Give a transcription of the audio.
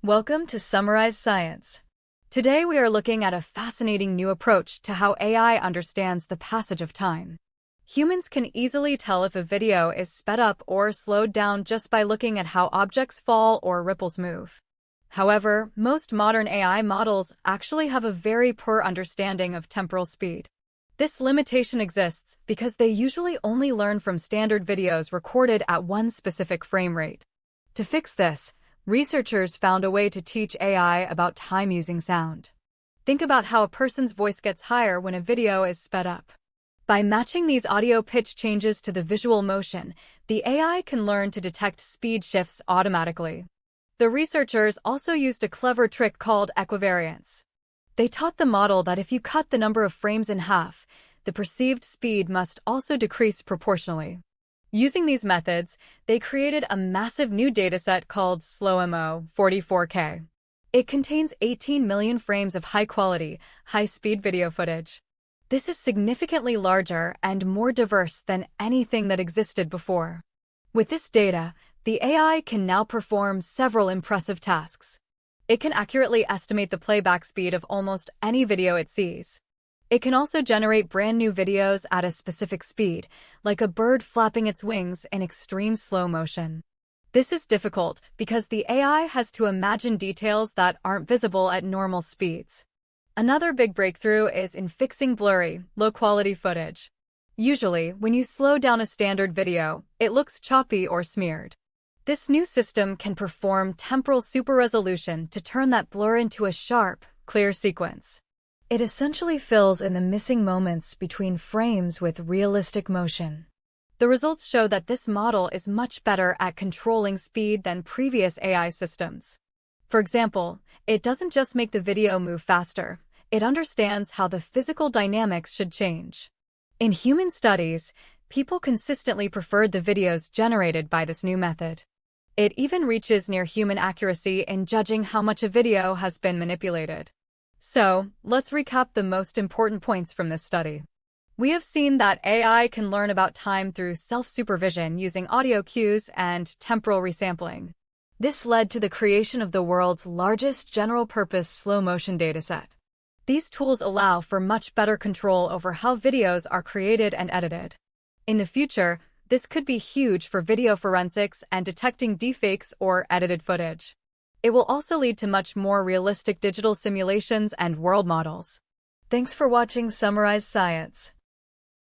Welcome to Summarize Science. Today we are looking at a fascinating new approach to how AI understands the passage of time. Humans can easily tell if a video is sped up or slowed down just by looking at how objects fall or ripples move. However, most modern AI models actually have a very poor understanding of temporal speed. This limitation exists because they usually only learn from standard videos recorded at one specific frame rate. To fix this, researchers found a way to teach AI about time using sound. Think about how a person's voice gets higher when a video is sped up. By matching these audio pitch changes to the visual motion, the AI can learn to detect speed shifts automatically. The researchers also used a clever trick called equivariance. They taught the model that if you cut the number of frames in half, the perceived speed must also decrease proportionally. Using these methods, they created a massive new dataset called SlowMO 44K. It contains 18 million frames of high-quality, high-speed video footage. This is significantly larger and more diverse than anything that existed before. With this data, the AI can now perform several impressive tasks. It can accurately estimate the playback speed of almost any video it sees. It can also generate brand new videos at a specific speed, like a bird flapping its wings in extreme slow motion. This is difficult because the AI has to imagine details that aren't visible at normal speeds. Another big breakthrough is in fixing blurry, low-quality footage. Usually, when you slow down a standard video, it looks choppy or smeared. This new system can perform temporal super-resolution to turn that blur into a sharp, clear sequence. It essentially fills in the missing moments between frames with realistic motion. The results show that this model is much better at controlling speed than previous AI systems. For example, it doesn't just make the video move faster, it understands how the physical dynamics should change. In human studies, people consistently preferred the videos generated by this new method. It even reaches near human accuracy in judging how much a video has been manipulated. So, let's recap the most important points from this study. We have seen that AI can learn about time through self-supervision using audio cues and temporal resampling. This led to the creation of the world's largest general-purpose slow-motion dataset. These tools allow for much better control over how videos are created and edited. In the future, this could be huge for video forensics and detecting deepfakes or edited footage. It will also lead to much more realistic digital simulations and world models. Thanks for watching Summarize Science.